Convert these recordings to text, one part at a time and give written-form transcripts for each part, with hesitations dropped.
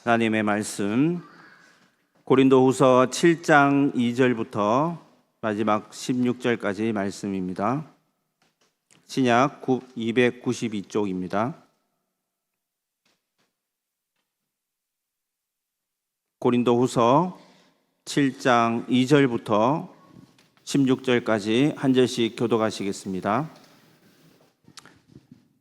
하나님의 말씀 고린도후서 7장 2절부터 마지막 16절까지 말씀입니다. 신약 292쪽입니다. 고린도후서 7장 2절부터 16절까지 한 절씩 교독하시겠습니다.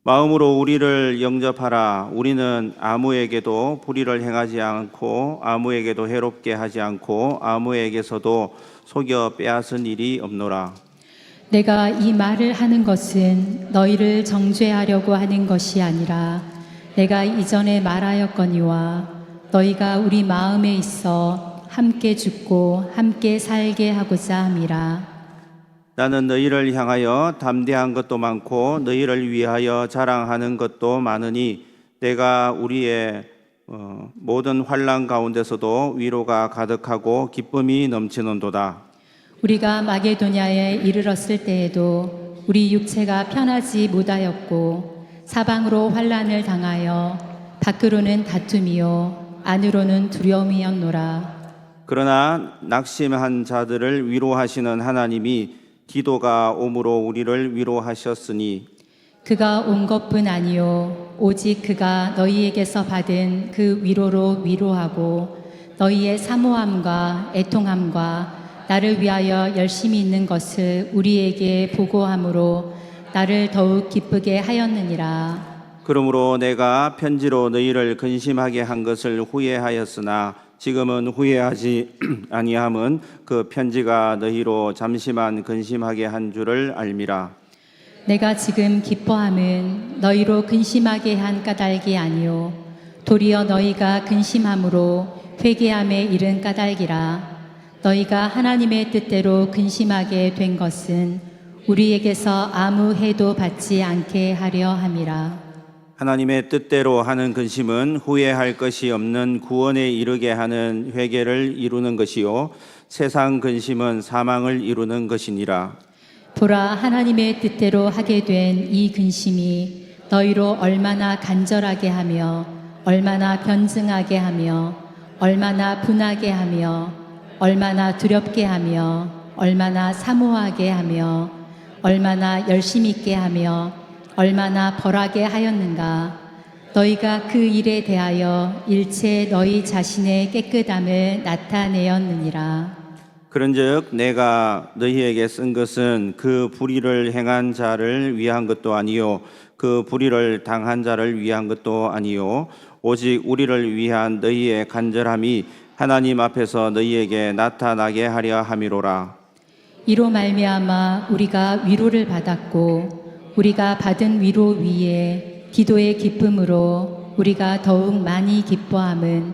마음으로 우리를 영접하라. 우리는 아무에게도 불의를 행하지 않고 아무에게도 해롭게 하지 않고 아무에게서도 속여 빼앗은 일이 없노라. 내가 이 말을 하는 것은 너희를 정죄하려고 하는 것이 아니라 내가 이전에 말하였거니와 너희가 우리 마음에 있어 함께 죽고 함께 살게 하고자 함이라. 나는 너희를 향하여 담대한 것도 많고 너희를 위하여 자랑하는 것도 많으니 내가 우리의 모든 환난 가운데서도 위로가 가득하고 기쁨이 넘치는도다. 우리가 마게도냐에 이르렀을 때에도 우리 육체가 편하지 못하였고 사방으로 환난을 당하여 밖으로는 다툼이요 안으로는 두려움이었노라. 그러나 낙심한 자들을 위로하시는 하나님이 디도가 오므로 우리를 위로하셨으니 그가 온 것뿐 아니요 오직 그가 너희에게서 받은 그 위로로 위로하고 너희의 사모함과 애통함과 나를 위하여 열심히 있는 것을 우리에게 보고함으로 나를 더욱 기쁘게 하였느니라. 그러므로 내가 편지로 너희를 근심하게 한 것을 후회하였으나 지금은 후회하지 아니함은 그 편지가 너희로 잠시만 근심하게 한 줄을 알미라. 내가 지금 기뻐함은 너희로 근심하게 한 까닭이 아니요 도리어 너희가 근심함으로 회개함에 이른 까닭이라. 너희가 하나님의 뜻대로 근심하게 된 것은 우리에게서 아무 해도 받지 않게 하려 함이라. 하나님의 뜻대로 하는 근심은 후회할 것이 없는 구원에 이르게 하는 회개를 이루는 것이요 세상 근심은 사망을 이루는 것이니라. 보라, 하나님의 뜻대로 하게 된 이 근심이 너희로 얼마나 간절하게 하며 얼마나 변증하게 하며 얼마나 분하게 하며 얼마나 두렵게 하며 얼마나 사모하게 하며 얼마나 열심 있게 하며 얼마나 벌하게 하였는가. 너희가 그 일에 대하여 일체 너희 자신의 깨끗함을 나타내었느니라. 그런즉 내가 너희에게 쓴 것은 그 불의를 행한 자를 위한 것도 아니요 그 불의를 당한 자를 위한 것도 아니요 오직 우리를 위한 너희의 간절함이 하나님 앞에서 너희에게 나타나게 하려 함이로라. 이로 말미암아 우리가 위로를 받았고 우리가 받은 위로 위에 기도의 기쁨으로 우리가 더욱 많이 기뻐함은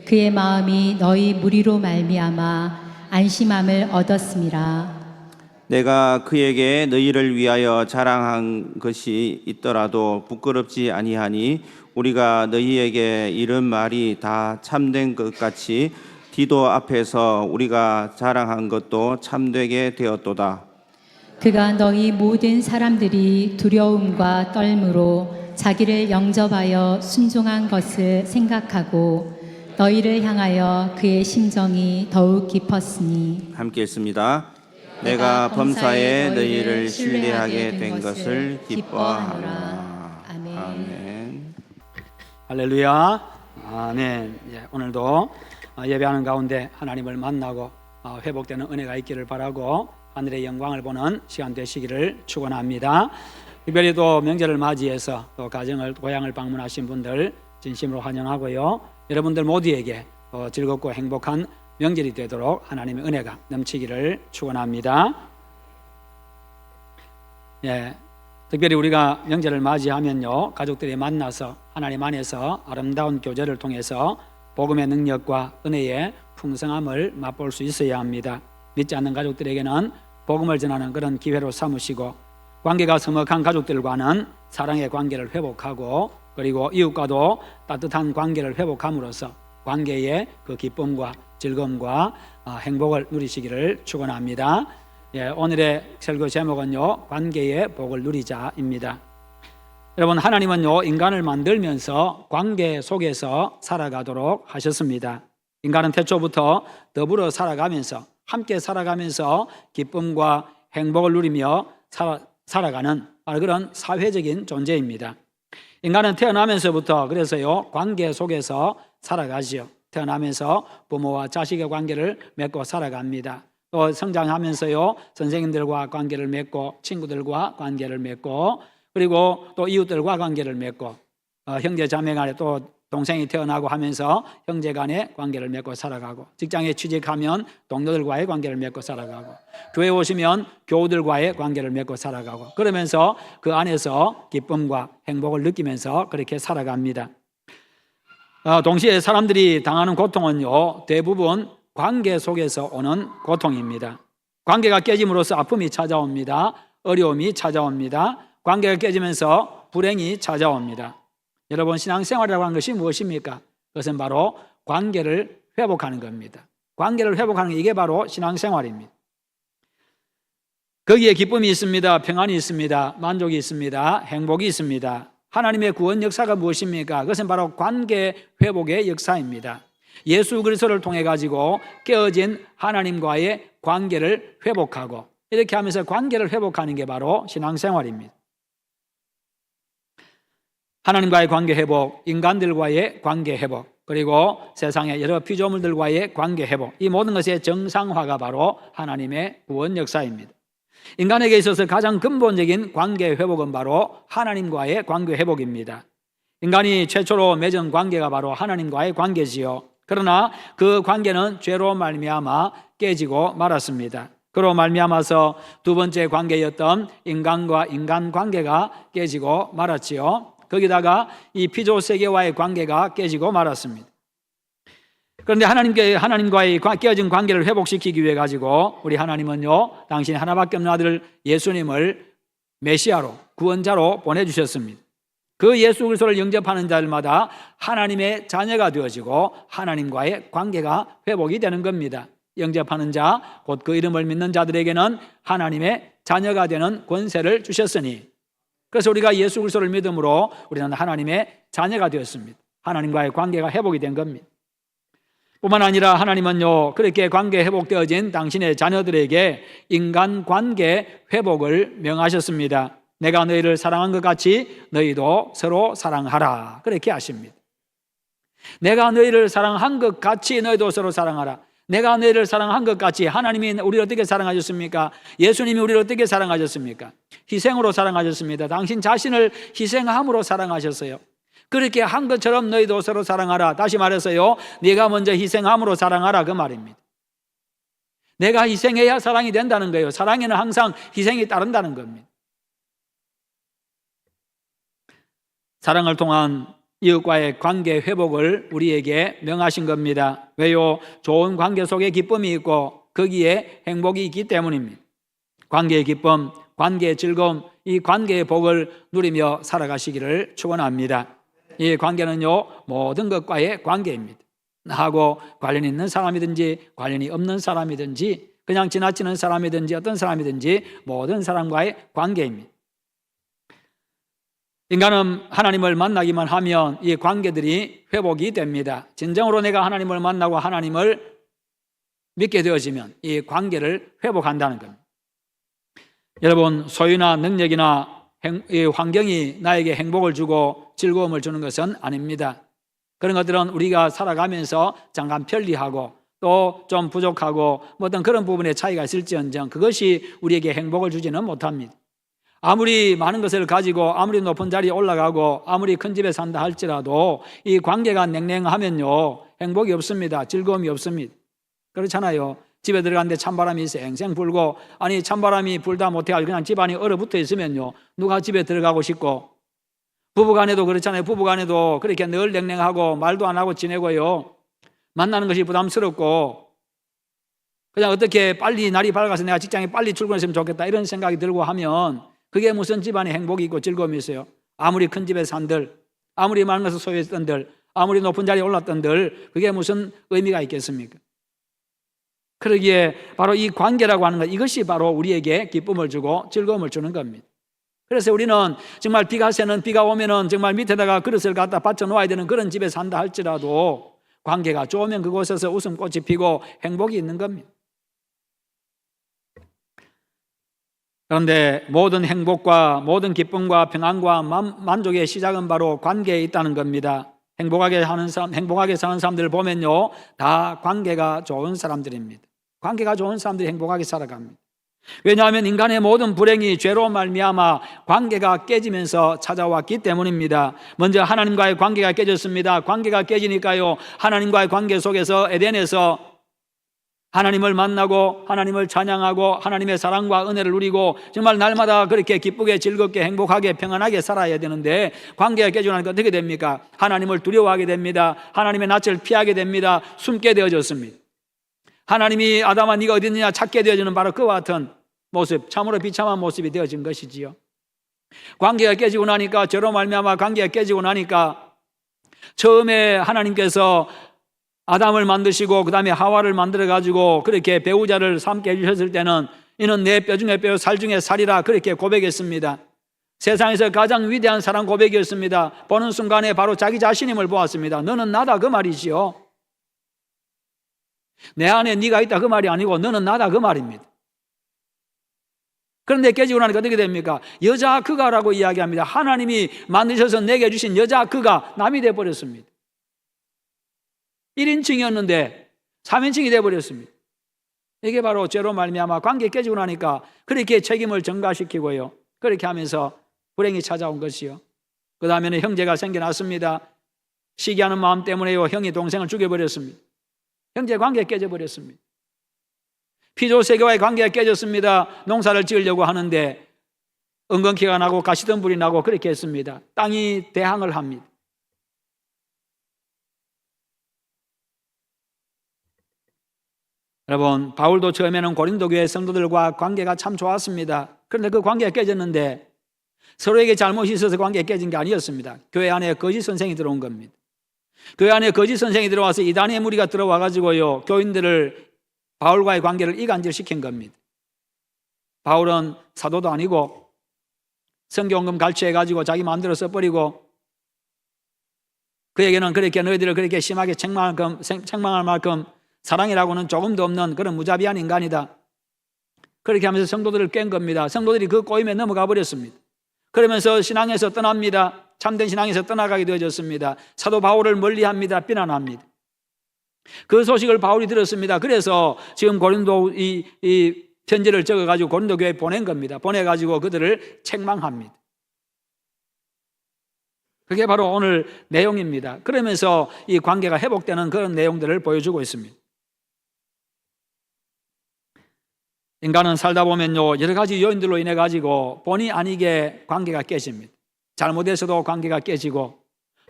그의 마음이 너희 무리로 말미암아 안심함을 얻었음이라. 내가 그에게 너희를 위하여 자랑한 것이 있더라도 부끄럽지 아니하니 우리가 너희에게 이른 말이 다 참된 것 같이 디도 앞에서 우리가 자랑한 것도 참되게 되었도다. 그가 너희 모든 사람들이 두려움과 떨므로 자기를 영접하여 순종한 것을 생각하고 너희를 향하여 그의 심정이 더욱 깊었으니. 함께 읽습니다. 내가 범사에 너희를 신뢰하게 된 것을 기뻐하노라. 아멘. 할렐루야. 아멘. 오늘도 예배하는 가운데 하나님을 만나고 회복되는 은혜가 있기를 바라고 하늘의 영광을 보는 시간 되시기를 축원합니다. 특별히 또 명절을 맞이해서 또 가정을 고향을 방문하신 분들 진심으로 환영하고요. 여러분들 모두에게 즐겁고 행복한 명절이 되도록 하나님의 은혜가 넘치기를 축원합니다. 특별히 우리가 명절을 맞이하면요 가족들이 만나서 하나님 안에서 아름다운 교제를 통해서 복음의 능력과 은혜의 풍성함을 맛볼 수 있어야 합니다. 믿지 않는 가족들에게는 복음을 전하는 그런 기회로 삼으시고 관계가 서먹한 가족들과는 사랑의 관계를 회복하고 그리고 이웃과도 따뜻한 관계를 회복함으로써 관계의 그 기쁨과 즐거움과 행복을 누리시기를 축원합니다. 오늘의 설교 제목은요 관계의 복을 누리자입니다. 여러분, 하나님은요, 인간을 만들면서 관계 속에서 살아가도록 하셨습니다. 인간은 태초부터 더불어 살아가면서, 함께 살아가면서 기쁨과 행복을 누리며 살아가는 바로 그런 사회적인 존재입니다. 인간은 태어나면서부터 그래서요, 관계 속에서 살아가지요. 태어나면서 부모와 자식의 관계를 맺고 살아갑니다. 또 성장하면서요, 선생님들과 관계를 맺고, 친구들과 관계를 맺고, 그리고 또 이웃들과 관계를 맺고, 형제 자매 간에 또 동생이 태어나고 하면서 형제 간의 관계를 맺고 살아가고, 직장에 취직하면 동료들과의 관계를 맺고 살아가고, 교회 오시면 교우들과의 관계를 맺고 살아가고, 그러면서 그 안에서 기쁨과 행복을 느끼면서 그렇게 살아갑니다. 동시에 사람들이 당하는 고통은요, 대부분 관계 속에서 오는 고통입니다. 관계가 깨짐으로써 아픔이 찾아옵니다. 어려움이 찾아옵니다. 관계가 깨지면서 불행이 찾아옵니다. 여러분, 신앙생활이라고 하는 것이 무엇입니까? 그것은 바로 관계를 회복하는 겁니다. 관계를 회복하는 게 이게 바로 신앙생활입니다. 거기에 기쁨이 있습니다. 평안이 있습니다. 만족이 있습니다. 행복이 있습니다. 하나님의 구원 역사가 무엇입니까? 그것은 바로 관계 회복의 역사입니다. 예수 그리스도를 통해 가지고 깨어진 하나님과의 관계를 회복하고, 이렇게 하면서 관계를 회복하는 게 바로 신앙생활입니다. 하나님과의 관계 회복, 인간들과의 관계 회복, 그리고 세상의 여러 피조물들과의 관계 회복, 이 모든 것의 정상화가 바로 하나님의 구원 역사입니다. 인간에게 있어서 가장 근본적인 관계 회복은 바로 하나님과의 관계 회복입니다. 인간이 최초로 맺은 관계가 바로 하나님과의 관계지요. 그러나 그 관계는 죄로 말미암아 깨지고 말았습니다. 그로 말미암아서 두 번째 관계였던 인간과 인간 관계가 깨지고 말았지요. 거기다가 이 피조 세계와의 관계가 깨지고 말았습니다. 그런데 하나님과의 깨어진 관계를 회복시키기 위해 가지고 우리 하나님은요, 당신 하나밖에 없는 아들 예수님을 메시아로, 구원자로 보내주셨습니다. 그 예수 그리스도를 영접하는 자들마다 하나님의 자녀가 되어지고 하나님과의 관계가 회복이 되는 겁니다. 영접하는 자, 곧 그 이름을 믿는 자들에게는 하나님의 자녀가 되는 권세를 주셨으니, 그래서 우리가 예수 그리스도를 믿음으로 우리는 하나님의 자녀가 되었습니다. 하나님과의 관계가 회복이 된 겁니다. 뿐만 아니라 하나님은요, 그렇게 관계 회복되어진 당신의 자녀들에게 인간관계 회복을 명하셨습니다. 내가 너희를 사랑한 것 같이 너희도 서로 사랑하라, 그렇게 하십니다. 내가 너희를 사랑한 것 같이 너희도 서로 사랑하라. 내가 너희를 사랑한 것 같이, 하나님이 우리를 어떻게 사랑하셨습니까? 예수님이 우리를 어떻게 사랑하셨습니까? 희생으로 사랑하셨습니다. 당신 자신을 희생함으로 사랑하셨어요. 그렇게 한 것처럼 너희도 서로 사랑하라. 다시 말해서요, 네가 먼저 희생함으로 사랑하라, 그 말입니다. 내가 희생해야 사랑이 된다는 거예요. 사랑에는 항상 희생이 따른다는 겁니다. 사랑을 통한 이웃과의 관계 회복을 우리에게 명하신 겁니다. 왜요? 좋은 관계 속에 기쁨이 있고 거기에 행복이 있기 때문입니다. 관계의 기쁨, 관계의 즐거움, 이 관계의 복을 누리며 살아가시기를 축원합니다. 이 관계는요, 모든 것과의 관계입니다. 나하고 관련이 있는 사람이든지 관련이 없는 사람이든지 그냥 지나치는 사람이든지 어떤 사람이든지 모든 사람과의 관계입니다. 인간은 하나님을 만나기만 하면 이 관계들이 회복이 됩니다. 진정으로 내가 하나님을 만나고 하나님을 믿게 되어지면 이 관계를 회복한다는 겁니다. 여러분, 소유나 능력이나 이 환경이 나에게 행복을 주고 즐거움을 주는 것은 아닙니다. 그런 것들은 우리가 살아가면서 잠깐 편리하고 또 좀 부족하고 뭐 어떤 그런 부분에 차이가 있을지언정 그것이 우리에게 행복을 주지는 못합니다. 아무리 많은 것을 가지고 아무리 높은 자리에 올라가고 아무리 큰 집에 산다 할지라도 이 관계가 냉랭하면요, 행복이 없습니다. 즐거움이 없습니다. 그렇잖아요. 집에 들어갔는데 찬바람이 쌩쌩 불고, 아니 찬바람이 불다 못해가지고 그냥 집안이 얼어붙어 있으면요, 누가 집에 들어가고 싶고, 부부간에도 그렇잖아요. 부부간에도 그렇게 늘 냉랭하고 말도 안 하고 지내고요, 만나는 것이 부담스럽고 그냥 어떻게 빨리 날이 밝아서 내가 직장에 빨리 출근했으면 좋겠다 이런 생각이 들고 하면 그게 무슨 집안에 행복이 있고 즐거움이 있어요? 아무리 큰 집에 산들, 아무리 많은 것을 소유했던들, 아무리 높은 자리에 올랐던들 그게 무슨 의미가 있겠습니까? 그러기에 바로 이 관계라고 하는 것, 이것이 바로 우리에게 기쁨을 주고 즐거움을 주는 겁니다. 그래서 우리는 정말 비가 새는 비가 오면은 정말 밑에다가 그릇을 갖다 받쳐 놓아야 되는 그런 집에 산다 할지라도 관계가 좋으면 그곳에서 웃음꽃이 피고 행복이 있는 겁니다. 그런데 모든 행복과 모든 기쁨과 평안과 만족의 시작은 바로 관계에 있다는 겁니다. 행복하게 사는 사람들을 보면요, 다 관계가 좋은 사람들입니다. 관계가 좋은 사람들이 행복하게 살아갑니다. 왜냐하면 인간의 모든 불행이 죄로 말미암아 관계가 깨지면서 찾아왔기 때문입니다. 먼저 하나님과의 관계가 깨졌습니다. 관계가 깨지니까요, 하나님과의 관계 속에서 에덴에서 하나님을 만나고 하나님을 찬양하고 하나님의 사랑과 은혜를 누리고 정말 날마다 그렇게 기쁘게 즐겁게 행복하게 평안하게 살아야 되는데, 관계가 깨지고 나니까 어떻게 됩니까? 하나님을 두려워하게 됩니다. 하나님의 낯을 피하게 됩니다. 숨게 되어졌습니다. 하나님이 아담아 네가 어디 있느냐 찾게 되어지는 바로 그와 같은 모습, 참으로 비참한 모습이 되어진 것이지요. 관계가 깨지고 나니까, 죄로 말미암아 관계가 깨지고 나니까, 처음에 하나님께서 아담을 만드시고 그 다음에 하와를 만들어 가지고 그렇게 배우자를 삼게 해주셨을 때는 이는 내 뼈 중에 뼈 살 중에 살이라 그렇게 고백했습니다. 세상에서 가장 위대한 사랑 고백이었습니다. 보는 순간에 바로 자기 자신임을 보았습니다. 너는 나다 그 말이지요. 내 안에 네가 있다 그 말이 아니고 너는 나다 그 말입니다. 그런데 깨지고 나니까 어떻게 됩니까? 여자 그가라고 이야기합니다. 하나님이 만드셔서 내게 주신 여자 그가 남이 되어버렸습니다. 1인칭이었는데 3인칭이 되어버렸습니다. 이게 바로 죄로 말미암아 관계 깨지고 나니까 그렇게 책임을 전가시키고요, 그렇게 하면서 불행이 찾아온 것이요. 그 다음에는 형제가 생겨났습니다. 시기하는 마음 때문에요, 형이 동생을 죽여버렸습니다. 형제 관계가 깨져버렸습니다. 피조세계와의 관계가 깨졌습니다. 농사를 지으려고 하는데 은근키가 나고 가시덤불이 나고 그렇게 했습니다. 땅이 대항을 합니다. 여러분, 바울도 처음에는 고린도 교회 성도들과 관계가 참 좋았습니다. 그런데 그 관계가 깨졌는데 서로에게 잘못이 있어서 관계가 깨진 게 아니었습니다. 교회 안에 거짓 선생이 들어온 겁니다. 교회 안에 거짓 선생이 들어와서 이단의 무리가 들어와 가지고요, 교인들을, 바울과의 관계를 이간질시킨 겁니다. 바울은 사도도 아니고 성경금 갈취해 가지고 자기 마음대로 써버리고, 그에게는 그렇게 너희들을 그렇게 심하게 책망할 만큼 사랑이라고는 조금도 없는 그런 무자비한 인간이다. 그렇게 하면서 성도들을 깬 겁니다. 성도들이 그 꼬임에 넘어가 버렸습니다. 그러면서 신앙에서 떠납니다. 참된 신앙에서 떠나가게 되어졌습니다. 사도 바울을 멀리합니다. 비난합니다. 그 소식을 바울이 들었습니다. 그래서 지금 고린도 이 편지를 적어가지고 고린도 교회에 보낸 겁니다. 보내가지고 그들을 책망합니다. 그게 바로 오늘 내용입니다. 그러면서 이 관계가 회복되는 그런 내용들을 보여주고 있습니다. 인간은 살다 보면요, 여러 가지 요인들로 인해 가지고 본의 아니게 관계가 깨집니다. 잘못해서도 관계가 깨지고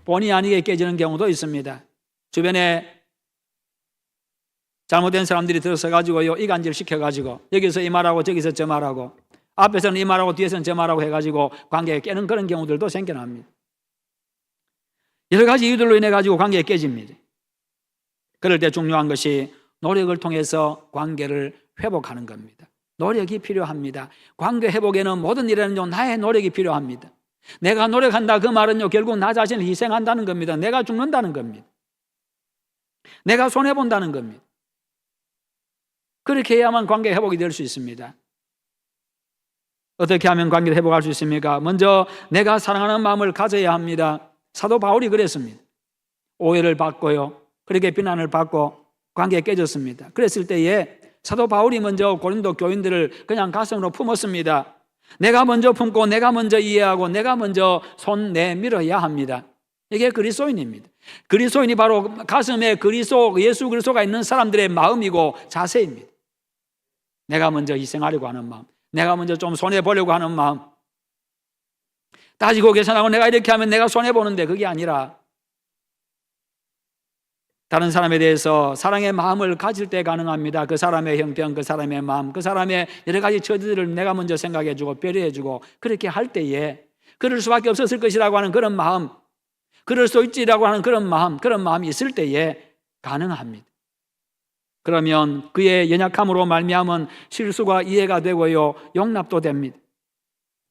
본의 아니게 깨지는 경우도 있습니다. 주변에 잘못된 사람들이 들어서 가지고요, 이간질 시켜가지고 여기서 이 말하고 저기서 저 말하고, 앞에서는 이 말하고 뒤에서는 저 말하고 해가지고 관계가 깨는 그런 경우들도 생겨납니다. 여러 가지 이유들로 인해 가지고 관계가 깨집니다. 그럴 때 중요한 것이 노력을 통해서 관계를 회복하는 겁니다. 노력이 필요합니다. 관계 회복에는 모든 일에는요, 나의 노력이 필요합니다. 내가 노력한다 그 말은요, 결국 나 자신을 희생한다는 겁니다. 내가 죽는다는 겁니다. 내가 손해본다는 겁니다. 그렇게 해야만 관계 회복이 될 수 있습니다. 어떻게 하면 관계를 회복할 수 있습니까? 먼저 내가 사랑하는 마음을 가져야 합니다. 사도 바울이 그랬습니다. 오해를 받고요, 그렇게 비난을 받고 관계가 깨졌습니다. 그랬을 때에 사도 바울이 먼저 고린도 교인들을 그냥 가슴으로 품었습니다. 내가 먼저 품고 내가 먼저 이해하고 내가 먼저 손 내밀어야 합니다. 이게 그리스도인입니다. 그리스도인이 바로 가슴에 예수 그리스도가 있는 사람들의 마음이고 자세입니다. 내가 먼저 희생하려고 하는 마음, 내가 먼저 좀 손해보려고 하는 마음, 따지고 계산하고 내가 이렇게 하면 내가 손해보는데, 그게 아니라 다른 사람에 대해서 사랑의 마음을 가질 때 가능합니다. 그 사람의 형편, 그 사람의 마음, 그 사람의 여러 가지 처지들을 내가 먼저 생각해주고 배려해주고, 그렇게 할 때에 그럴 수밖에 없었을 것이라고 하는 그런 마음, 그럴 수 있지라고 하는 그런 마음이 있을 때에 가능합니다. 그러면 그의 연약함으로 말미암은 실수가 이해가 되고요, 용납도 됩니다.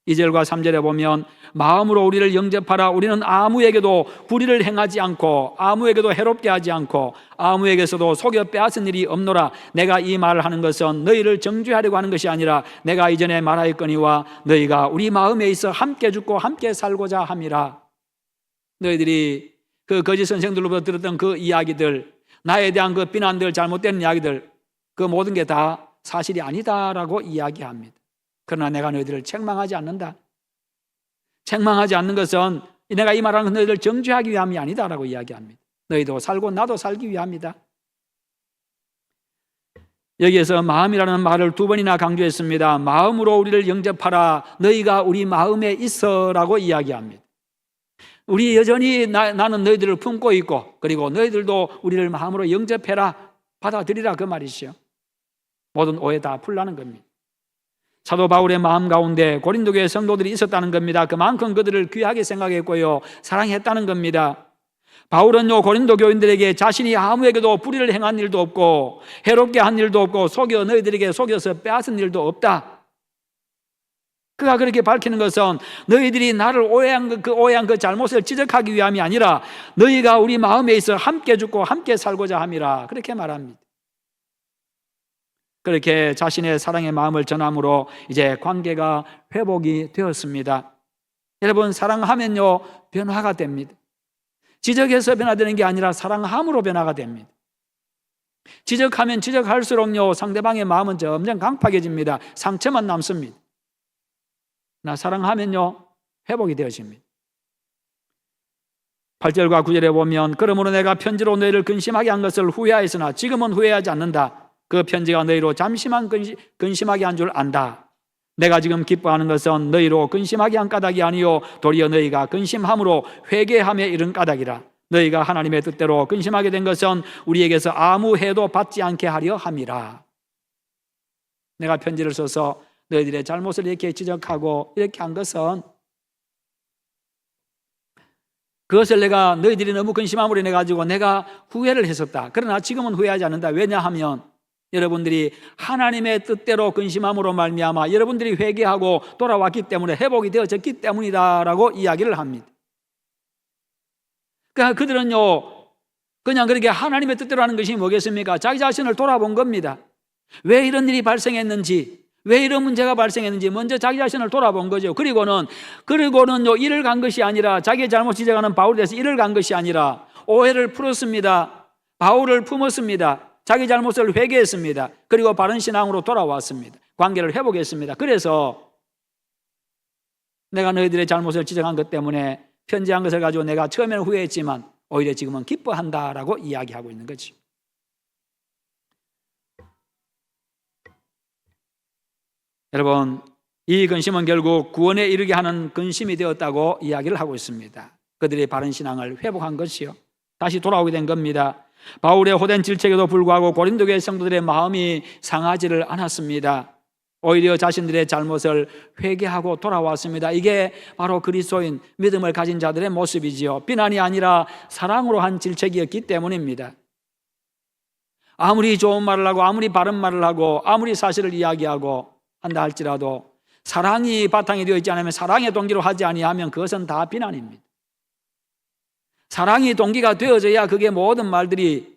2절과 3절에 보면 마음으로 우리를 영접하라. 우리는 아무에게도 불의를 행하지 않고 아무에게도 해롭게 하지 않고 아무에게서도 속여 빼앗은 일이 없노라. 내가 이 말을 하는 것은 너희를 정죄하려고 하는 것이 아니라 내가 이전에 말하였거니와 너희가 우리 마음에 있어 함께 죽고 함께 살고자 함이라. 너희들이 그 거짓 선생들로부터 들었던 그 이야기들, 나에 대한 그 비난들, 잘못된 이야기들, 그 모든 게 다 사실이 아니다라고 이야기합니다. 그러나 내가 너희들을 책망하지 않는다. 책망하지 않는 것은 내가 이 말하는 건 너희들 정죄하기 위함이 아니다라고 이야기합니다. 너희도 살고 나도 살기 위함이다. 여기에서 마음이라는 말을 2번이나 강조했습니다. 마음으로 우리를 영접하라. 너희가 우리 마음에 있어라고 이야기합니다. 우리 여전히 나는 너희들을 품고 있고 그리고 너희들도 우리를 마음으로 영접해라. 받아들이라 그 말이시요. 모든 오해 다 풀라는 겁니다. 사도 바울의 마음 가운데 고린도 교회 성도들이 있었다는 겁니다. 그만큼 그들을 귀하게 생각했고요, 사랑했다는 겁니다. 바울은요, 고린도 교인들에게 자신이 아무에게도 불의를 행한 일도 없고 해롭게 한 일도 없고 속여 너희들에게 속여서 빼앗은 일도 없다. 그가 그렇게 밝히는 것은 너희들이 나를 오해한 그 잘못을 지적하기 위함이 아니라 너희가 우리 마음에 있어 함께 죽고 함께 살고자 함이라. 그렇게 말합니다. 그렇게 자신의 사랑의 마음을 전함으로 이제 관계가 회복이 되었습니다. 여러분, 사랑하면요 변화가 됩니다. 지적해서 변화되는 게 아니라 사랑함으로 변화가 됩니다. 지적하면 지적할수록요 상대방의 마음은 점점 강팍해집니다. 상처만 남습니다. 나 사랑하면요 회복이 되어집니다. 8절과 9절에 보면 그러므로 내가 편지로 너희를 근심하게 한 것을 후회하였으나 지금은 후회하지 않는다. 그 편지가 너희로 잠시만 근심하게 한 줄 안다. 내가 지금 기뻐하는 것은 너희로 근심하게 한 까닭이 아니요 도리어 너희가 근심함으로 회개함에 이른 까닭이라. 너희가 하나님의 뜻대로 근심하게 된 것은 우리에게서 아무 해도 받지 않게 하려 함이라. 내가 편지를 써서 너희들의 잘못을 이렇게 지적하고 이렇게 한 것은 그것을 내가 너희들이 너무 근심함으로 인해 가지고 내가 후회를 했었다. 그러나 지금은 후회하지 않는다. 왜냐하면 여러분들이 하나님의 뜻대로 근심함으로 말미암아 여러분들이 회개하고 돌아왔기 때문에 회복이 되어졌기 때문이다라고 이야기를 합니다. 그러니까 그들은요 그냥 그렇게 하나님의 뜻대로 하는 것이 뭐겠습니까? 자기 자신을 돌아본 겁니다. 왜 이런 일이 발생했는지, 왜 이런 문제가 발생했는지 먼저 자기 자신을 돌아본 거죠. 그리고는요 일을 간 것이 아니라 자기의 잘못 지적하는 바울에 대해서 일을 간 것이 아니라 오해를 풀었습니다. 바울을 품었습니다. 자기 잘못을 회개했습니다. 그리고 바른 신앙으로 돌아왔습니다. 관계를 회복했습니다. 그래서 내가 너희들의 잘못을 지적한 것 때문에 편지한 것을 가지고 내가 처음에는 후회했지만 오히려 지금은 기뻐한다라고 이야기하고 있는 거죠. 여러분, 이 근심은 결국 구원에 이르게 하는 근심이 되었다고 이야기를 하고 있습니다. 그들의 바른 신앙을 회복한 것이요, 다시 돌아오게 된 겁니다. 바울의 호된 질책에도 불구하고 고린도 교회 성도들의 마음이 상하지를 않았습니다. 오히려 자신들의 잘못을 회개하고 돌아왔습니다. 이게 바로 그리스도인 믿음을 가진 자들의 모습이지요. 비난이 아니라 사랑으로 한 질책이었기 때문입니다. 아무리 좋은 말을 하고 아무리 바른 말을 하고 아무리 사실을 이야기하고 한다 할지라도 사랑이 바탕이 되어 있지 않으면, 사랑의 동기로 하지 아니하면 그것은 다 비난입니다. 사랑이 동기가 되어져야 그게 모든 말들이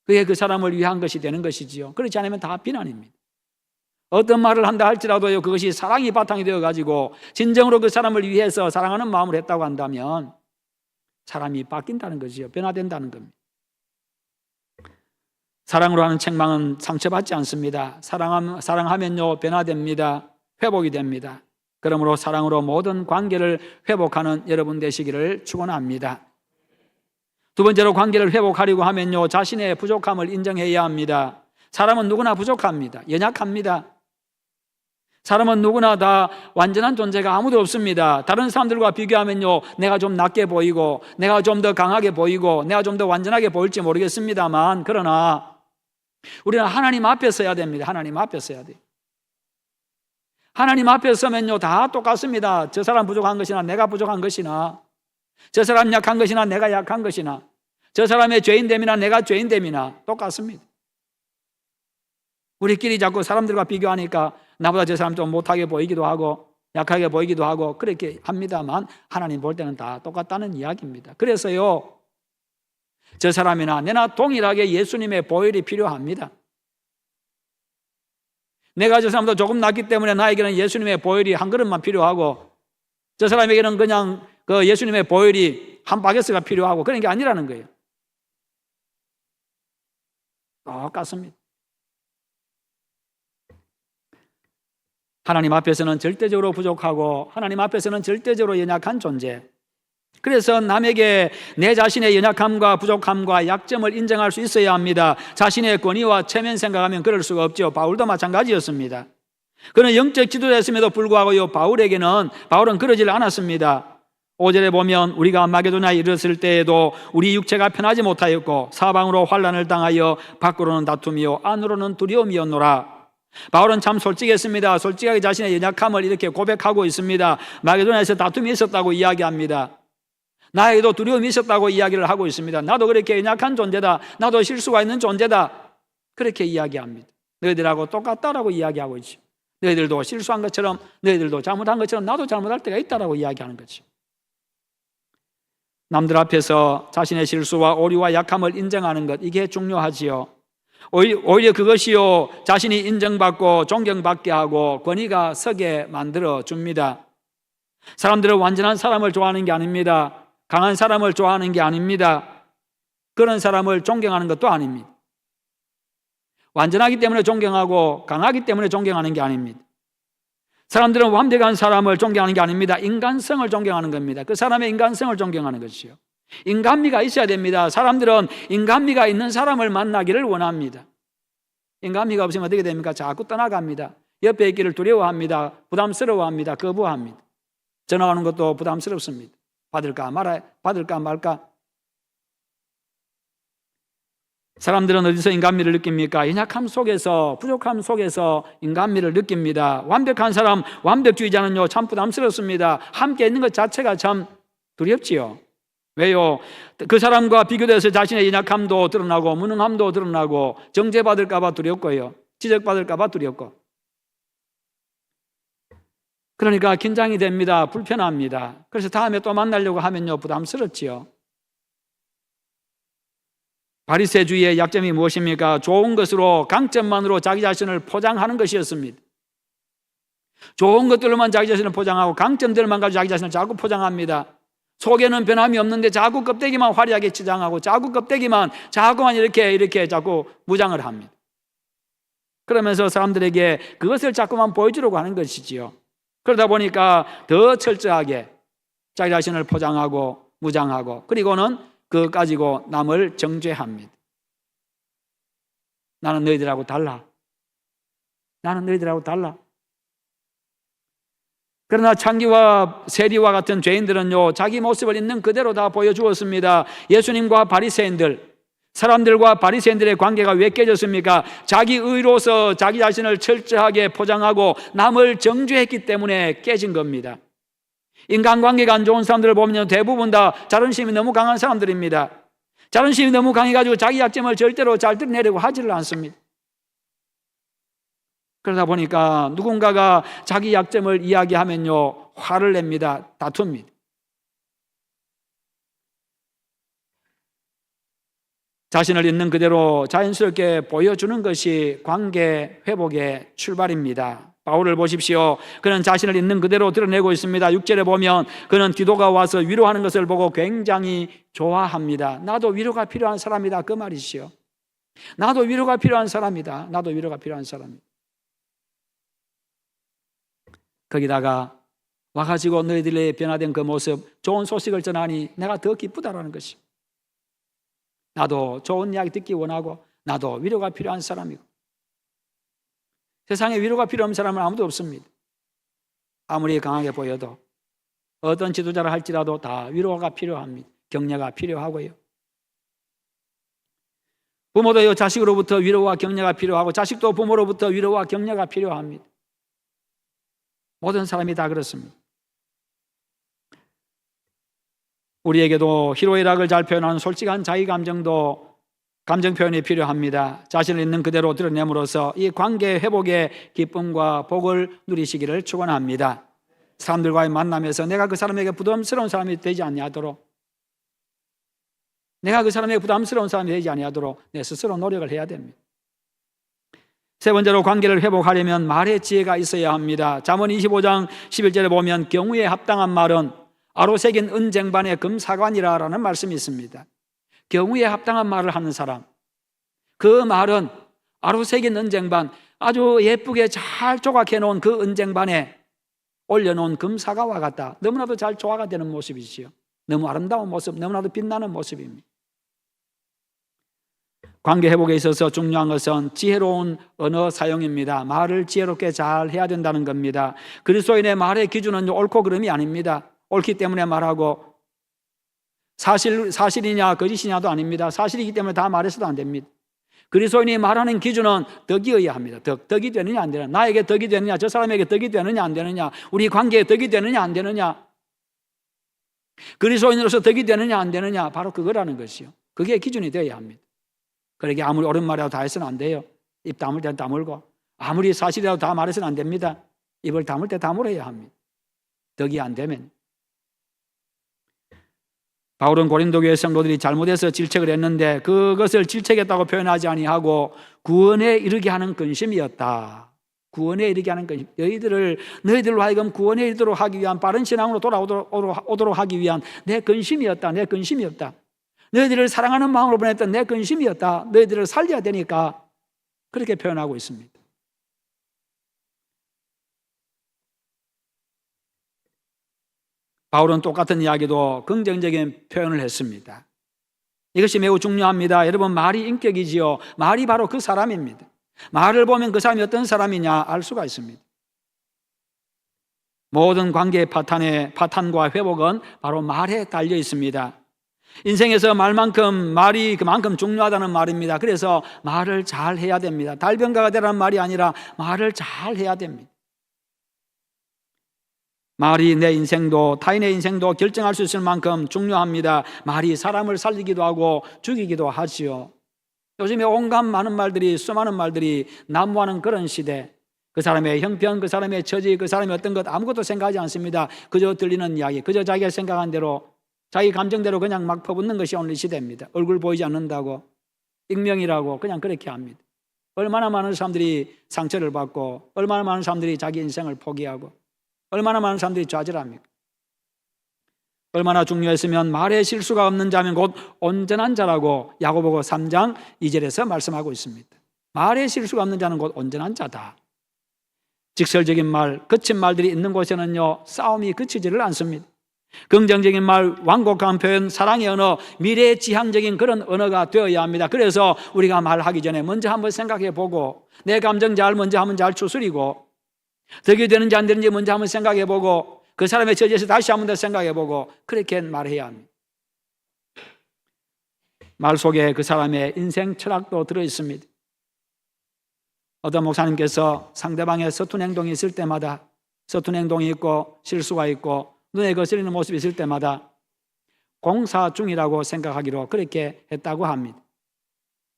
그게 그 사람을 위한 것이 되는 것이지요. 그렇지 않으면 다 비난입니다. 어떤 말을 한다 할지라도요 그것이 사랑이 바탕이 되어가지고 진정으로 그 사람을 위해서 사랑하는 마음을 했다고 한다면 사람이 바뀐다는 거지요. 변화된다는 겁니다. 사랑으로 하는 책망은 상처받지 않습니다. 사랑하면요 변화됩니다. 회복이 됩니다. 그러므로 사랑으로 모든 관계를 회복하는 여러분 되시기를 축원합니다. 두 번째로, 관계를 회복하려고 하면요 자신의 부족함을 인정해야 합니다. 사람은 누구나 부족합니다. 연약합니다. 사람은 누구나 다 완전한 존재가 아무도 없습니다. 다른 사람들과 비교하면요 내가 좀 낮게 보이고 내가 좀 더 강하게 보이고 내가 좀 더 완전하게 보일지 모르겠습니다만, 그러나 우리는 하나님 앞에 서야 됩니다. 하나님 앞에 서야 돼요. 하나님 앞에 서면요 다 똑같습니다. 저 사람 부족한 것이나 내가 부족한 것이나, 저 사람 약한 것이나 내가 약한 것이나, 저 사람의 죄인됨이나 내가 죄인됨이나 똑같습니다. 우리끼리 자꾸 사람들과 비교하니까 나보다 저 사람 좀 못하게 보이기도 하고 약하게 보이기도 하고 그렇게 합니다만 하나님 볼 때는 다 똑같다는 이야기입니다. 그래서요, 저 사람이나 내나 동일하게 예수님의 보혈이 필요합니다. 내가 저 사람보다 조금 낫기 때문에 나에게는 예수님의 보혈이 한 그릇만 필요하고 저 사람에게는 그냥 그 예수님의 보혈이 한 바게스가 필요하고 그런 게 아니라는 거예요. 똑같습니다. 하나님 앞에서는 절대적으로 부족하고 하나님 앞에서는 절대적으로 연약한 존재. 그래서 남에게 내 자신의 연약함과 부족함과 약점을 인정할 수 있어야 합니다. 자신의 권위와 체면 생각하면 그럴 수가 없죠. 바울도 마찬가지였습니다. 그는 영적 지도자였음에도 불구하고요, 바울은 그러질 않았습니다. 5절에 보면 우리가 마게도냐에 이르렀을 때에도 우리 육체가 편하지 못하였고 사방으로 환난을 당하여 밖으로는 다툼이요 안으로는 두려움이었노라. 바울은 참 솔직했습니다. 솔직하게 자신의 연약함을 이렇게 고백하고 있습니다. 마게도냐에서 다툼이 있었다고 이야기합니다. 나에게도 두려움이 있었다고 이야기를 하고 있습니다. 나도 그렇게 연약한 존재다. 나도 실수가 있는 존재다. 그렇게 이야기합니다. 너희들하고 똑같다라고 이야기하고 있죠. 너희들도 실수한 것처럼, 너희들도 잘못한 것처럼 나도 잘못할 때가 있다라고 이야기하는 거죠. 남들 앞에서 자신의 실수와 오류와 약함을 인정하는 것, 이게 중요하지요. 오히려 그것이요, 자신이 인정받고 존경받게 하고 권위가 서게 만들어 줍니다. 사람들은 완전한 사람을 좋아하는 게 아닙니다. 강한 사람을 좋아하는 게 아닙니다. 그런 사람을 존경하는 것도 아닙니다. 완전하기 때문에 존경하고 강하기 때문에 존경하는 게 아닙니다. 사람들은 완벽한 사람을 존경하는 게 아닙니다. 인간성을 존경하는 겁니다. 그 사람의 인간성을 존경하는 것이요. 인간미가 있어야 됩니다. 사람들은 인간미가 있는 사람을 만나기를 원합니다. 인간미가 없으면 어떻게 됩니까? 자꾸 떠나갑니다. 옆에 있기를 두려워합니다. 부담스러워합니다. 거부합니다. 전화 오는 것도 부담스럽습니다. 받을까 말까? 사람들은 어디서 인간미를 느낍니까? 연약함 속에서, 부족함 속에서 인간미를 느낍니다. 완벽한 사람, 완벽주의자는요, 참 부담스럽습니다. 함께 있는 것 자체가 참 두렵지요. 왜요? 그 사람과 비교돼서 자신의 연약함도 드러나고 무능함도 드러나고 정죄받을까 봐 두렵고요, 지적받을까 봐 두렵고, 그러니까 긴장이 됩니다. 불편합니다. 그래서 다음에 또 만나려고 하면요, 부담스럽지요. 바리새주의의 약점이 무엇입니까? 좋은 것으로, 강점만으로 자기 자신을 포장하는 것이었습니다. 좋은 것들로만 자기 자신을 포장하고 강점들만 가지고 자기 자신을 자꾸 포장합니다. 속에는 변함이 없는데 자꾸 껍데기만 화려하게 치장하고 자꾸 자꾸만 이렇게 자꾸 무장을 합니다. 그러면서 사람들에게 그것을 자꾸만 보여주려고 하는 것이지요. 그러다 보니까 더 철저하게 자기 자신을 포장하고 무장하고, 그리고는 그거 가지고 남을 정죄합니다. 나는 너희들하고 달라. 그러나 창기와 세리와 같은 죄인들은요, 자기 모습을 있는 그대로 다 보여주었습니다. 예수님과 바리새인들, 사람들과 바리새인들의 관계가 왜 깨졌습니까? 자기 의로서 자기 자신을 철저하게 포장하고 남을 정죄했기 때문에 깨진 겁니다. 인간관계가 안 좋은 사람들을 보면 대부분 다 자존심이 너무 강한 사람들입니다. 자존심이 너무 강해가지고 자기 약점을 절대로 잘 드러내려고 하지를 않습니다. 그러다 보니까 누군가가 자기 약점을 이야기하면요, 화를 냅니다. 다툽니다. 자신을 있는 그대로 자연스럽게 보여주는 것이 관계 회복의 출발입니다. 바울을 보십시오. 그는 자신을 있는 그대로 드러내고 있습니다. 6절에 보면 그는 디도가 와서 위로하는 것을 보고 굉장히 좋아합니다. 나도 위로가 필요한 사람이다, 그 말이시요. 나도 위로가 필요한 사람이다. 거기다가 와가지고 너희들의 변화된 그 모습, 좋은 소식을 전하니 내가 더 기쁘다라는 것이. 나도 좋은 이야기 듣기 원하고 나도 위로가 필요한 사람이고. 세상에 위로가 필요 없는 사람은 아무도 없습니다. 아무리 강하게 보여도 어떤 지도자를 할지라도 다 위로가 필요합니다. 격려가 필요하고요. 부모도요, 자식으로부터 위로와 격려가 필요하고 자식도 부모로부터 위로와 격려가 필요합니다. 모든 사람이 다 그렇습니다. 우리에게도 희로애락을 잘 표현하는 솔직한 자기 감정도 감정 표현이 필요합니다. 자신을 있는 그대로 드러냄으로써 이 관계 회복의 기쁨과 복을 누리시기를 축원합니다. 사람들과의 만남에서 내가 그 사람에게 부담스러운 사람이 되지 아니하도록, 내가 그 사람에게 부담스러운 사람이 되지 아니하도록 내 스스로 노력을 해야 됩니다. 세 번째로 관계를 회복하려면 말의 지혜가 있어야 합니다. 잠언 25장 11절에 보면 경우에 합당한 말은 아로새긴 은쟁반의 금사관이라는 말씀이 있습니다. 경우에 합당한 말을 하는 사람, 그 말은 아로새긴 은쟁반, 아주 예쁘게 잘 조각해 놓은 그 은쟁반에 올려놓은 금사과와 같다. 너무나도 잘 조화가 되는 모습이지요. 너무 아름다운 모습, 너무나도 빛나는 모습입니다. 관계 회복에 있어서 중요한 것은 지혜로운 언어 사용입니다. 말을 지혜롭게 잘 해야 된다는 겁니다. 그리스도인의 말의 기준은 옳고 그름이 아닙니다. 옳기 때문에 말하고 사실이냐 거짓이냐도 아닙니다. 사실이기 때문에 다 말해서도 안 됩니다. 그리스도인이 말하는 기준은 덕이어야 합니다. 덕이 되느냐 안 되느냐, 나에게 덕이 되느냐, 저 사람에게 덕이 되느냐 안 되느냐, 우리 관계에 덕이 되느냐 안 되느냐, 그리스도인으로서 덕이 되느냐 안 되느냐, 바로 그거라는 것이요. 그게 기준이 되어야 합니다. 그러게 아무리 옳은 말이라도 다 해서는 안 돼요. 입 다물 때는 다물고, 아무리 사실이라도 다 말해서는 안 됩니다. 입을 다물 때 다물어야 합니다. 덕이 안 되면. 바울은 고린도 교회 성도들이 잘못해서 질책을 했는데 그것을 질책했다고 표현하지 아니하고 구원에 이르게 하는 근심이었다. 구원에 이르게 하는 근심. 너희들로 하여금 구원에 이르도록 하기 위한, 바른 신앙으로 돌아오도록 하기 위한 내 근심이었다. 내 근심이었다. 너희들을 사랑하는 마음으로 보냈던 내 근심이었다. 너희들을 살려야 되니까 그렇게 표현하고 있습니다. 바울은 똑같은 이야기도 긍정적인 표현을 했습니다. 이것이 매우 중요합니다. 여러분, 말이 인격이지요. 말이 바로 그 사람입니다. 말을 보면 그 사람이 어떤 사람이냐 알 수가 있습니다. 모든 관계의 파탄과 회복은 바로 말에 달려 있습니다. 인생에서 말이 그만큼 중요하다는 말입니다. 그래서 말을 잘 해야 됩니다. 달변가가 되라는 말이 아니라 말을 잘 해야 됩니다. 말이 내 인생도 타인의 인생도 결정할 수 있을 만큼 중요합니다. 말이 사람을 살리기도 하고 죽이기도 하지요. 요즘에 온갖 많은 말들이, 수많은 말들이 난무하는 그런 시대, 그 사람의 형편, 그 사람의 처지, 그 사람의 어떤 것 아무것도 생각하지 않습니다. 그저 들리는 이야기, 그저 자기가 생각한 대로, 자기 감정대로 그냥 막 퍼붓는 것이 오늘 이 시대입니다. 얼굴 보이지 않는다고, 익명이라고 그냥 그렇게 합니다. 얼마나 많은 사람들이 상처를 받고, 얼마나 많은 사람들이 자기 인생을 포기하고, 얼마나 많은 사람들이 좌절합니까? 얼마나 중요했으면 말에 실수가 없는 자면 곧 온전한 자라고 야고보서 3장 2절에서 말씀하고 있습니다. 말에 실수가 없는 자는 곧 온전한 자다. 직설적인 말, 거친 말들이 있는 곳에는요, 싸움이 그치지를 않습니다. 긍정적인 말, 완곡한 표현, 사랑의 언어, 미래지향적인 그런 언어가 되어야 합니다. 그래서 우리가 말하기 전에 먼저 한번 생각해 보고, 내 감정 먼저 한번 잘 추스리고, 덕이 되는지 안 되는지 먼저 한번 생각해 보고, 그 사람의 처지에서 다시 한번 더 생각해 보고, 그렇게 말해야 합니다. 말 속에 그 사람의 인생 철학도 들어 있습니다. 어떤 목사님께서 상대방의 서툰 행동이 있을 때마다, 서툰 행동이 있고 실수가 있고 눈에 거슬리는 모습이 있을 때마다 공사 중이라고 생각하기로 그렇게 했다고 합니다.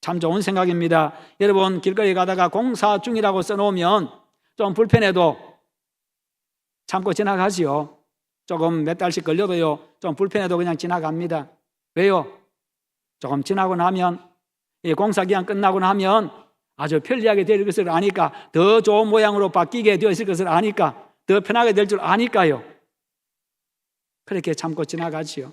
참 좋은 생각입니다. 여러분, 길거리 가다가 공사 중이라고 써놓으면 좀 불편해도 참고 지나가지요. 조금 몇 달씩 걸려도요, 좀 불편해도 그냥 지나갑니다. 왜요? 조금 지나고 나면, 이 공사기간 끝나고 나면 아주 편리하게 될 것을 아니까, 더 좋은 모양으로 바뀌게 되어 있을 것을 아니까, 더 편하게 될 줄 아니까요. 그렇게 참고 지나가지요.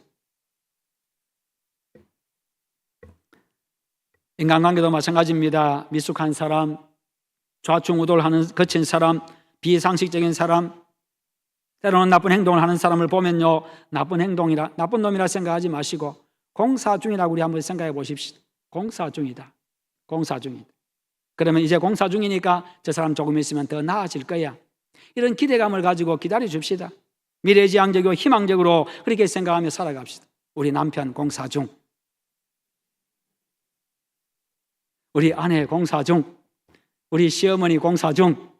인간관계도 마찬가지입니다. 미숙한 사람, 좌충우돌하는 거친 사람, 비상식적인 사람, 때로는 나쁜 행동을 하는 사람을 보면요, 나쁜 놈이라 생각하지 마시고 공사 중이라고 우리 한번 생각해 보십시오. 공사 중이다. 공사 중이다. 그러면 이제 공사 중이니까 저 사람 조금 있으면 더 나아질 거야. 이런 기대감을 가지고 기다려 줍시다. 미래지향적이고 희망적으로 그렇게 생각하며 살아갑시다. 우리 남편 공사 중, 우리 아내 공사 중, 우리 시어머니 공사 중.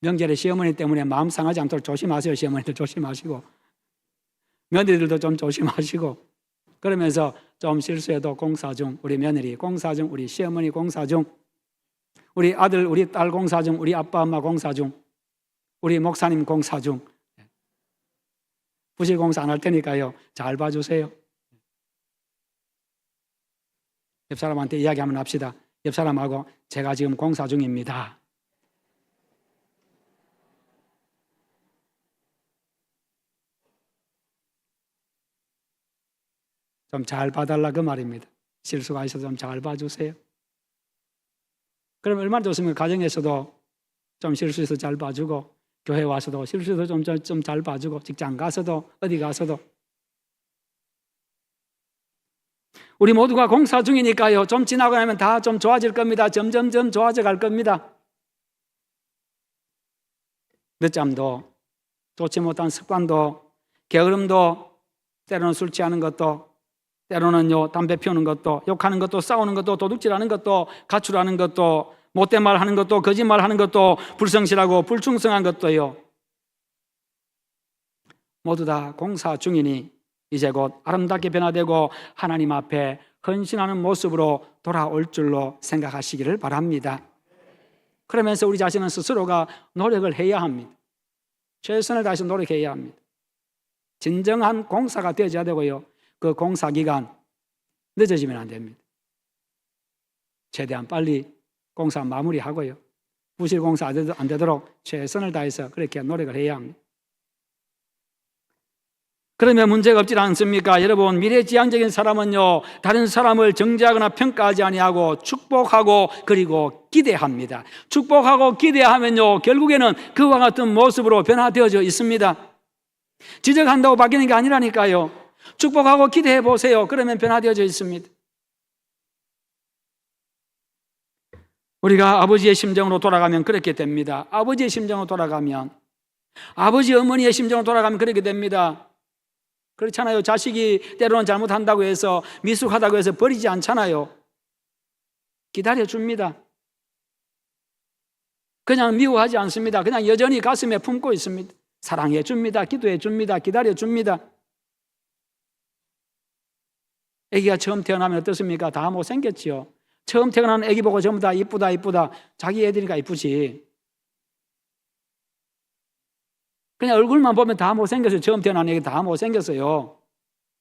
명절에 시어머니 때문에 마음 상하지 않도록 조심하세요. 시어머니들 조심하시고, 며느리들도 좀 조심하시고, 그러면서 좀 실수해도 공사 중, 우리 며느리 공사 중, 우리 시어머니 공사 중, 우리 아들, 우리 딸 공사 중, 우리 아빠, 엄마 공사 중, 우리 목사님 공사 중. 부실 공사 안 할 테니까요. 잘 봐주세요. 옆 사람한테 이야기 한번 합시다. 옆 사람하고 제가 지금 공사 중입니다. 좀 잘 봐달라 그 말입니다. 실수가 있어도 좀 잘 봐주세요. 그럼 얼마나 좋습니까? 가정에서도 좀 실수해서 잘 봐주고, 교회 와서도 실수해서 좀 잘 봐주고, 직장 가서도 어디 가서도. 우리 모두가 공사 중이니까요. 좀 지나고 나면 다 좀 좋아질 겁니다. 점점점 좋아져 갈 겁니다. 늦잠도, 좋지 못한 습관도, 게으름도, 때로는 술 취하는 것도, 때로는요 담배 피우는 것도, 욕하는 것도, 싸우는 것도, 도둑질하는 것도, 가출하는 것도, 못된 말 하는 것도, 거짓말 하는 것도, 불성실하고 불충성한 것도요. 모두 다 공사 중이니 이제 곧 아름답게 변화되고 하나님 앞에 헌신하는 모습으로 돌아올 줄로 생각하시기를 바랍니다. 그러면서 우리 자신은 스스로가 노력을 해야 합니다. 최선을 다해서 노력해야 합니다. 진정한 공사가 되어져야 되고요. 그 공사 기간 늦어지면 안 됩니다. 최대한 빨리 공사 마무리하고요. 부실 공사 안 되도록 최선을 다해서 그렇게 노력을 해야 합니다. 그러면 문제가 없지 않습니까? 여러분, 미래지향적인 사람은요, 다른 사람을 정죄하거나 평가하지 아니하고 축복하고 그리고 기대합니다. 축복하고 기대하면요, 결국에는 그와 같은 모습으로 변화되어져 있습니다. 지적한다고 바뀌는 게 아니라니까요. 축복하고 기대해 보세요. 그러면 변화되어져 있습니다. 우리가 아버지의 심정으로 돌아가면 그렇게 됩니다. 아버지의 심정으로 돌아가면, 아버지 어머니의 심정으로 돌아가면 그렇게 됩니다. 그렇잖아요. 자식이 때로는 잘못한다고 해서, 미숙하다고 해서 버리지 않잖아요. 기다려줍니다. 그냥 미워하지 않습니다. 그냥 여전히 가슴에 품고 있습니다. 사랑해줍니다. 기도해줍니다. 기다려줍니다. 아기가 처음 태어나면 어떻습니까? 다 못생겼지요. 처음 태어난 아기 보고 전부 다 이쁘다 이쁘다. 자기 애들이니까 이쁘지. 그냥 얼굴만 보면 다 못생겼어요. 처음 태어난 애기 다 못생겼어요.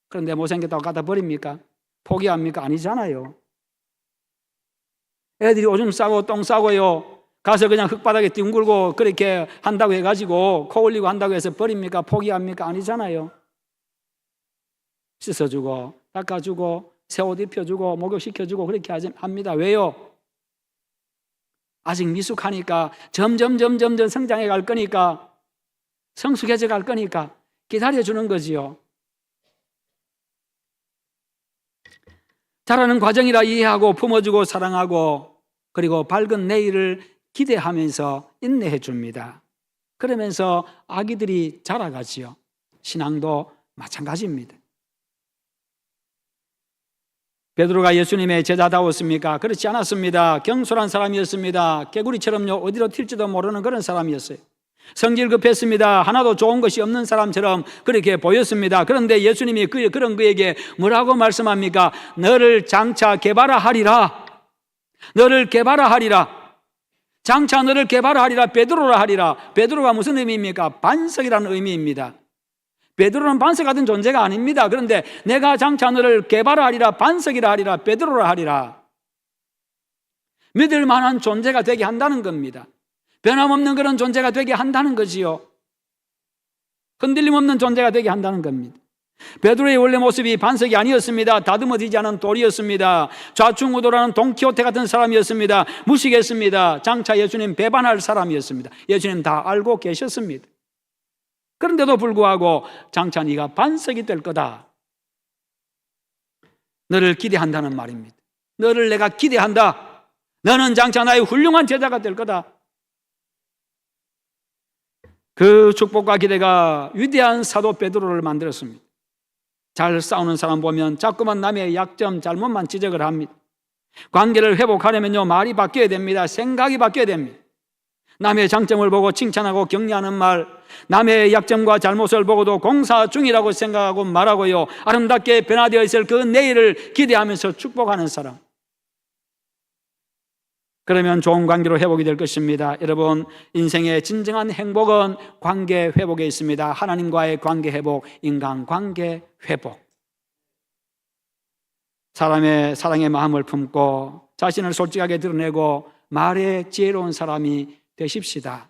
그런데 못생겼다고 갖다 버립니까? 포기합니까? 아니잖아요. 애들이 오줌 싸고 똥 싸고요, 가서 그냥 흙바닥에 뒹굴고 그렇게 한다고 해가지고 코 올리고 한다고 해서 버립니까? 포기합니까? 아니잖아요. 씻어주고 닦아주고 새 옷 입혀주고 목욕시켜주고 그렇게 합니다. 왜요? 아직 미숙하니까 점점 성장해 갈 거니까, 성숙해져 갈 거니까 기다려주는 거지요. 자라는 과정이라 이해하고 품어주고 사랑하고 그리고 밝은 내일을 기대하면서 인내해 줍니다. 그러면서 아기들이 자라가지요. 신앙도 마찬가지입니다. 베드로가 예수님의 제자다웠습니까? 그렇지 않았습니다. 경솔한 사람이었습니다. 개구리처럼요, 어디로 튈지도 모르는 그런 사람이었어요. 성질 급했습니다. 하나도 좋은 것이 없는 사람처럼 그렇게 보였습니다. 그런데 예수님이 그런 그에게 뭐라고 말씀합니까? 너를 장차 개발하리라. 너를 개발하리라. 장차 너를 개발하리라. 베드로라 하리라. 베드로가 무슨 의미입니까? 반석이라는 의미입니다. 베드로는 반석 같은 존재가 아닙니다. 그런데 내가 장차 너를 개발하리라. 반석이라 하리라. 베드로라 하리라. 믿을 만한 존재가 되게 한다는 겁니다. 변함없는 그런 존재가 되게 한다는 거지요. 흔들림 없는 존재가 되게 한다는 겁니다. 베드로의 원래 모습이 반석이 아니었습니다. 다듬어지지 않은 돌이었습니다. 좌충우돌하는 돈키호테 같은 사람이었습니다. 무식했습니다. 장차 예수님 배반할 사람이었습니다. 예수님 다 알고 계셨습니다. 그런데도 불구하고 장차 네가 반석이 될 거다. 너를 기대한다는 말입니다. 너를 내가 기대한다. 너는 장차 나의 훌륭한 제자가 될 거다. 그 축복과 기대가 위대한 사도 베드로를 만들었습니다. 잘 싸우는 사람 보면 자꾸만 남의 약점, 잘못만 지적을 합니다. 관계를 회복하려면요, 말이 바뀌어야 됩니다. 생각이 바뀌어야 됩니다. 남의 장점을 보고 칭찬하고 격려하는 말, 남의 약점과 잘못을 보고도 공사 중이라고 생각하고 말하고요, 아름답게 변화되어 있을 그 내일을 기대하면서 축복하는 사람, 그러면 좋은 관계로 회복이 될 것입니다. 여러분, 인생의 진정한 행복은 관계 회복에 있습니다. 하나님과의 관계 회복, 인간 관계 회복. 사람의 사랑의 마음을 품고 자신을 솔직하게 드러내고 말에 지혜로운 사람이 되십시다.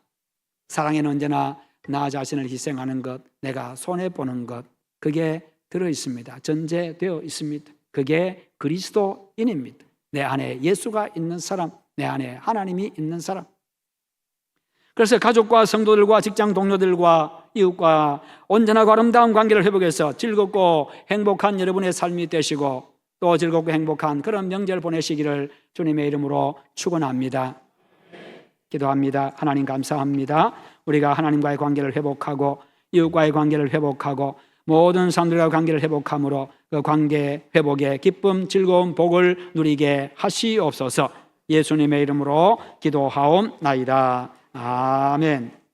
사랑에는 언제나 나 자신을 희생하는 것, 내가 손해보는 것, 그게 들어있습니다. 전제되어 있습니다. 그게 그리스도인입니다. 내 안에 예수가 있는 사람, 내 안에 하나님이 있는 사람. 그래서 가족과 성도들과 직장 동료들과 이웃과 온전하고 아름다운 관계를 회복해서 즐겁고 행복한 여러분의 삶이 되시고 또 즐겁고 행복한 그런 명절 보내시기를 주님의 이름으로 축원합니다. 기도합니다. 하나님 감사합니다. 우리가 하나님과의 관계를 회복하고 이웃과의 관계를 회복하고 모든 사람들과의 관계를 회복함으로 그 관계 회복의 기쁨, 즐거움, 복을 누리게 하시옵소서. 예수님의 이름으로 기도하옵나이다. 아멘.